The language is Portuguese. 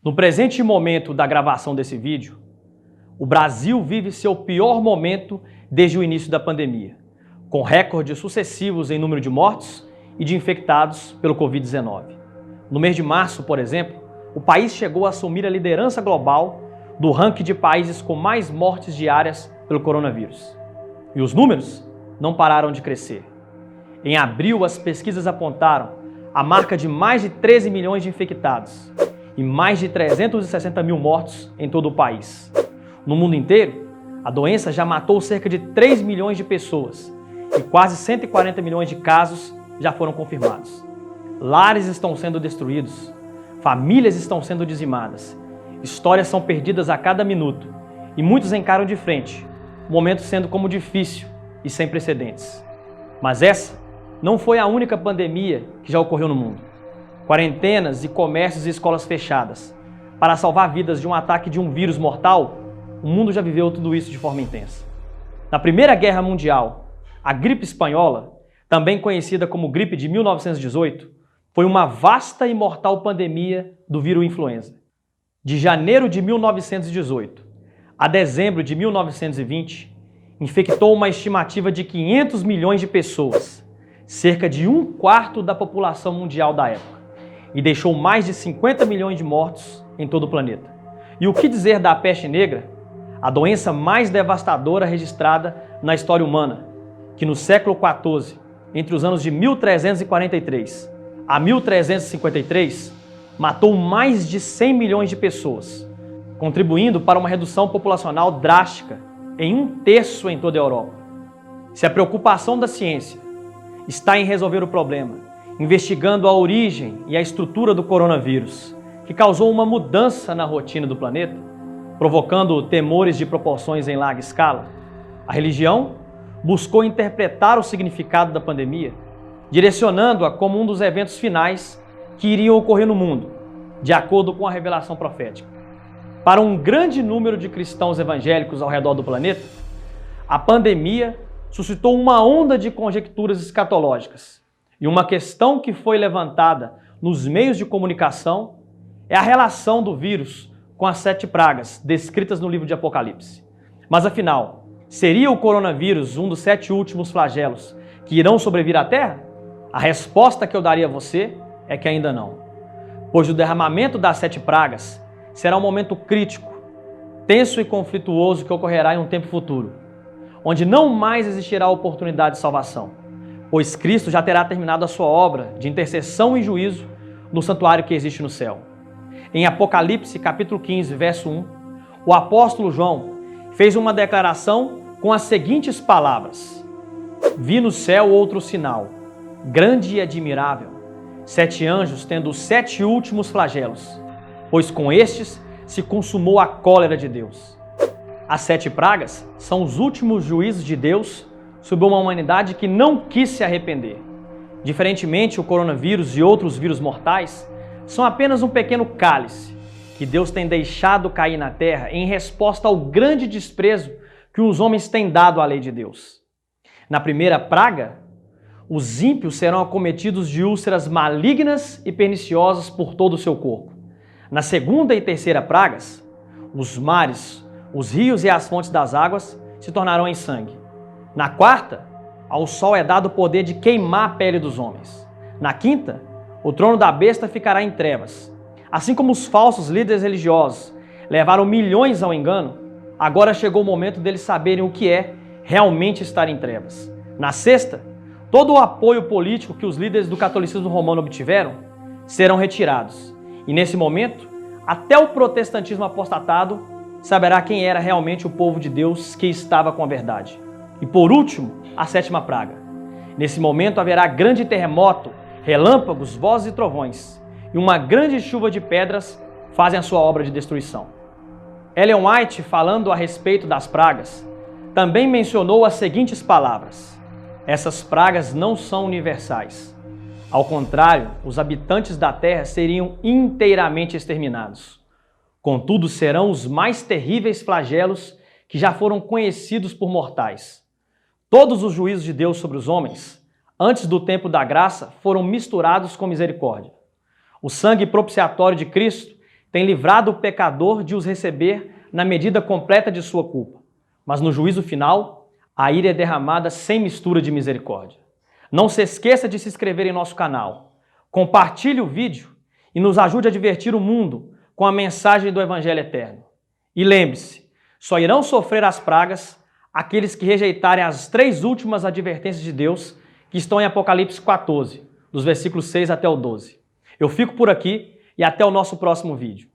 No presente momento da gravação desse vídeo, o Brasil vive seu pior momento desde o início da pandemia, com recordes sucessivos em número de mortos e de infectados pelo Covid-19. No mês de março, por exemplo, o país chegou a assumir a liderança global do ranking de países com mais mortes diárias pelo coronavírus. E os números não pararam de crescer. Em abril, as pesquisas apontaram a marca de mais de 13 milhões de infectados e mais de 360 mil mortos em todo o país. No mundo inteiro, a doença já matou cerca de 3 milhões de pessoas e quase 140 milhões de casos já foram confirmados. Lares estão sendo destruídos, famílias estão sendo dizimadas, histórias são perdidas a cada minuto e muitos encaram de frente, o momento sendo como difícil e sem precedentes. Mas essa não foi a única pandemia que já ocorreu no mundo. Quarentenas e comércios e escolas fechadas. Para salvar vidas de um ataque de um vírus mortal, o mundo já viveu tudo isso de forma intensa. Na Primeira Guerra Mundial, a gripe espanhola, também conhecida como gripe de 1918, foi uma vasta e mortal pandemia do vírus influenza. De janeiro de 1918 a dezembro de 1920, infectou uma estimativa de 500 milhões de pessoas, cerca de 1/4 da população mundial da época, e deixou mais de 50 milhões de mortos em todo o planeta. E o que dizer da peste negra, a doença mais devastadora registrada na história humana, que no século XIV, entre os anos de 1343 a 1353, matou mais de 100 milhões de pessoas, contribuindo para uma redução populacional drástica em 1/3 em toda a Europa. Se a preocupação da ciência está em resolver o problema, investigando a origem e a estrutura do coronavírus, que causou uma mudança na rotina do planeta, provocando temores de proporções em larga escala, a religião buscou interpretar o significado da pandemia, direcionando-a como um dos eventos finais que iriam ocorrer no mundo, de acordo com a revelação profética. Para um grande número de cristãos evangélicos ao redor do planeta, a pandemia suscitou uma onda de conjecturas escatológicas. E uma questão que foi levantada nos meios de comunicação é a relação do vírus com as 7 pragas descritas no livro de Apocalipse. Mas afinal, seria o coronavírus um dos 7 últimos flagelos que irão sobrevir à Terra? A resposta que eu daria a você é que ainda não. Pois o derramamento das 7 pragas será um momento crítico, tenso e conflituoso que ocorrerá em um tempo futuro, onde não mais existirá oportunidade de salvação, pois Cristo já terá terminado a sua obra de intercessão e juízo no santuário que existe no céu. Em Apocalipse, capítulo 15, verso 1, o apóstolo João fez uma declaração com as seguintes palavras: Vi no céu outro sinal, grande e admirável, 7 anjos tendo os 7 últimos flagelos, pois com estes se consumou a cólera de Deus. As 7 pragas são os últimos juízos de Deus sobre uma humanidade que não quis se arrepender. Diferentemente, o coronavírus e outros vírus mortais são apenas um pequeno cálice que Deus tem deixado cair na terra em resposta ao grande desprezo que os homens têm dado à lei de Deus. Na primeira praga, os ímpios serão acometidos de úlceras malignas e perniciosas por todo o seu corpo. Na segunda e terceira pragas, os mares, os rios e as fontes das águas se tornarão em sangue. Na quarta, ao sol é dado o poder de queimar a pele dos homens. Na quinta, o trono da besta ficará em trevas. Assim como os falsos líderes religiosos levaram milhões ao engano, agora chegou o momento deles saberem o que é realmente estar em trevas. Na sexta, todo o apoio político que os líderes do catolicismo romano obtiveram serão retirados. E nesse momento, até o protestantismo apostatado saberá quem era realmente o povo de Deus que estava com a verdade. E por último, a 7ª praga. Nesse momento haverá grande terremoto, relâmpagos, vozes e trovões, e uma grande chuva de pedras fazem a sua obra de destruição. Ellen White, falando a respeito das pragas, também mencionou as seguintes palavras: essas pragas não são universais. Ao contrário, os habitantes da terra seriam inteiramente exterminados. Contudo, serão os mais terríveis flagelos que já foram conhecidos por mortais. Todos os juízos de Deus sobre os homens, antes do tempo da graça, foram misturados com misericórdia. O sangue propiciatório de Cristo tem livrado o pecador de os receber na medida completa de sua culpa. Mas no juízo final, a ira é derramada sem mistura de misericórdia. Não se esqueça de se inscrever em nosso canal. Compartilhe o vídeo e nos ajude a divertir o mundo com a mensagem do Evangelho Eterno. E lembre-se, só irão sofrer as pragas aqueles que rejeitarem as 3 últimas advertências de Deus que estão em Apocalipse 14, dos versículos 6 até o 12. Eu fico por aqui e até o nosso próximo vídeo.